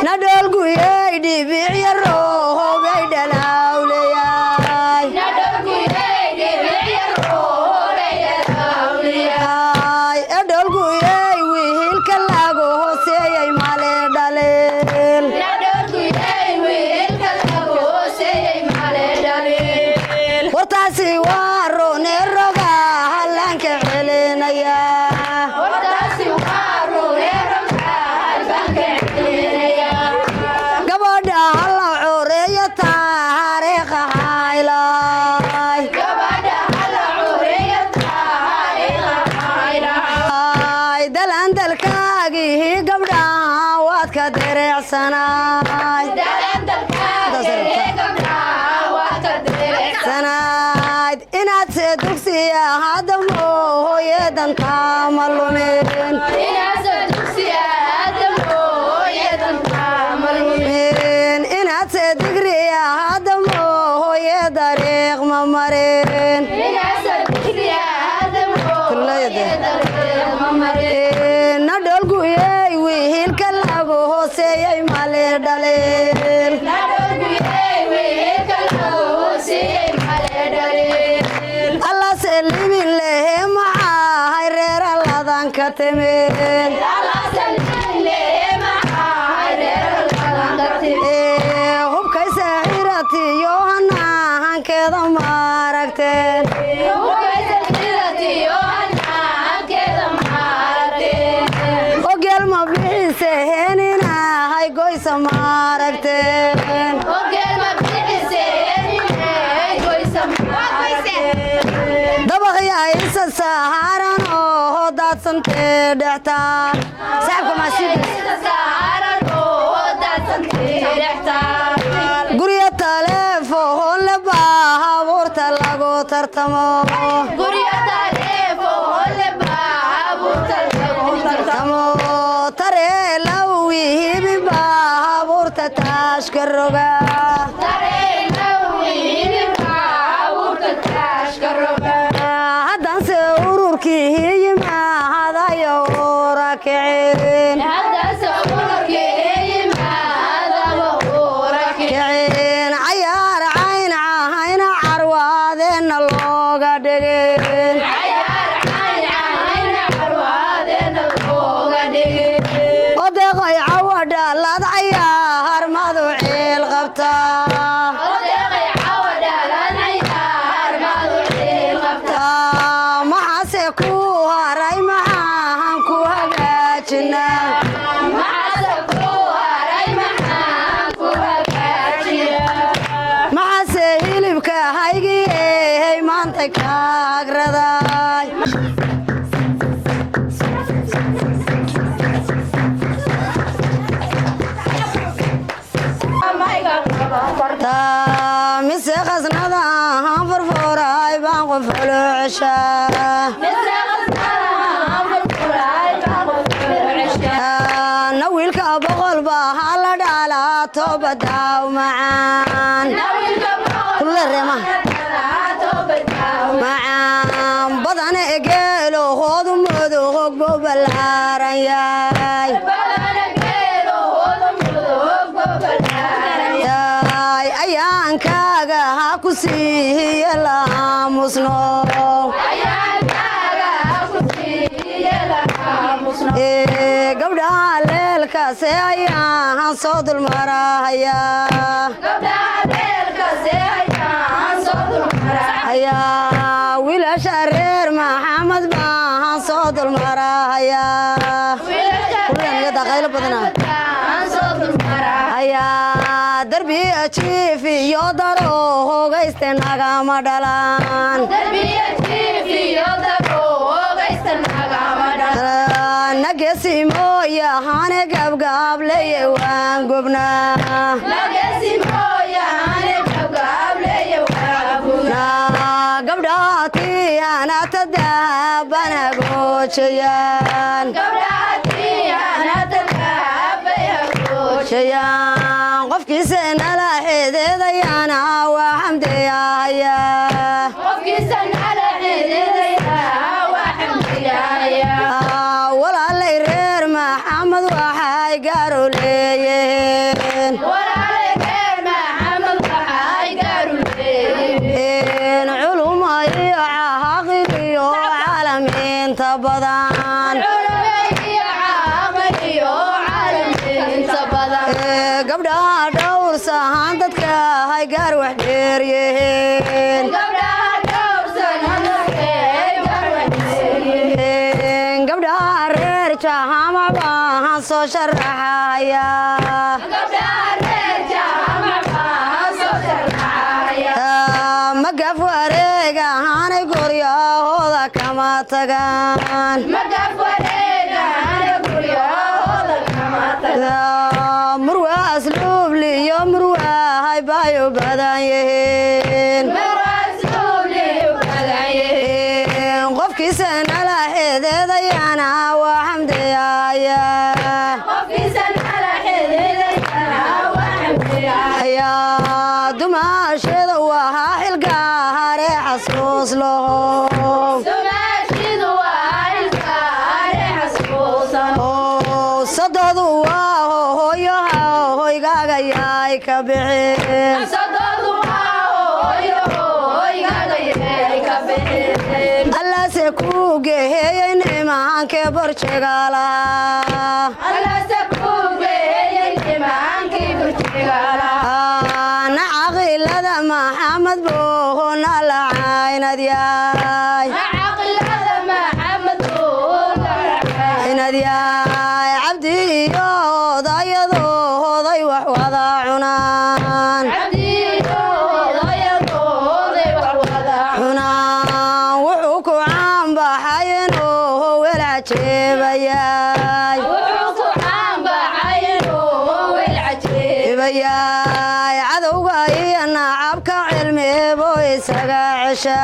nadol guyay dhibic roho baydhalawleyay nadol guyay dhibic roho baydhalawleyay nadol guyay wiilka lagu hooseeyay male dhaleel nadol guyay wiilka lagu hooseeyay male dhaleel wartaasi waa roone roga halanka celinaya wartaasi waa roone roga halanka celinaya gabadha hala xoreeyo taariikha haylay gabadha hala xoreeyo taariikha haylay dalandalkaagii gabdhaha waad ka dereecsanaay dalandalkaagii gabdhaha waad ka dereecsanayd inaad se dugsiya hadda mooyeedan taama lumin inaad se dugsiya hadda mooyeedan taama lumin inaad se digriya hadda mooye dariiq ma marin inaad se digriya hadda mooye dariiq ma marin nadol guyay wiilka lagu hooseeyay male dhaleel nadol guyay wiilka lagu hooseeyay male dhaleel alla selibin lehe maxahay reera ladan ka timid alla selibin lehe maxahay reera ladan ka timid hubkay saaxiratiyo hanahankeeda maaragteen hubkay saaxiratiyo hanahankeeda maaragteen ogeel ma bixiseen inahay goysa maaragteen ogeel ma bixiseen inahay goysa maaragteen dabaqya isa saaran oo daadsantee dhextaan saxabka maasiibka saaran oo daadsantee dhextaan gurya taleefoon la baabuurta lagu tartamo gurya taleefoon la baabuurta lagu tartamo tareela wihibi baabuurta taashka roga tareela wihibi baabuurta taashka roga haddanse ururkii yimaadayo urakicin haddanse ururkii yimaadayo urakicin cayaar cayn cahayna carwaadeenna looga dhigin cayaar cayn cahayna carwaadeenna looga dhigin odeeqay cawadha lad cayaar madu ciil qabtaa odeeqay cawadha lad cayaar madu ciil qabtaa maxaase ku haray maxaan ku hagaajinaa maxaase ku haray maxaan ku hagaajinaa maxaase hilibka haygii maanta kaagraday mise qasnada ahaan furfuray baan qofolo ceshaa na wiilka boqol baa hala dhalaa toobadaaw macaan macaan badan egeelo hoodu mudug balaaran yahay ayaankaaga ha ku siihiye laamusno gabdhaha leelkaase ayaan soo dulmarahaya wiilasha reer maxamed baan soo dulmarahaya darbi jiif iyo daro hogayste nagama dhalaan nagesi mooyahane gabgaableye waan gubnaa gabdhaati anata daabana goojayaan qofkiisa nala xeedeedayana waa xamdiyahaya walaalay reer maxamed waxay gaaro leeyihiin gabdha dhowr sahan dadka hay gaar wax dheer yihiin gabdha reer jahama baan soo sharaxaya magaf wareega hanay guryahooda kama tagaan murwa asluubliyo murwa hay bayo badan yihiin qofkiisa nala xeedeedayana waa xamdiyaya dumaasheeda waa xilgaare xasuus lahow sadoodu waa hooyaha hoygaaga yaay ka bixin allase ku geeyey nimankee borjegaalana caqilada maxamed bohona la caynad yaay cabdi iyo odayadooday wax wada cunaan wuxuu ku caanbaxay inuu welcajeebayaay cadowga iyo nacabka cilmibo isaga cesha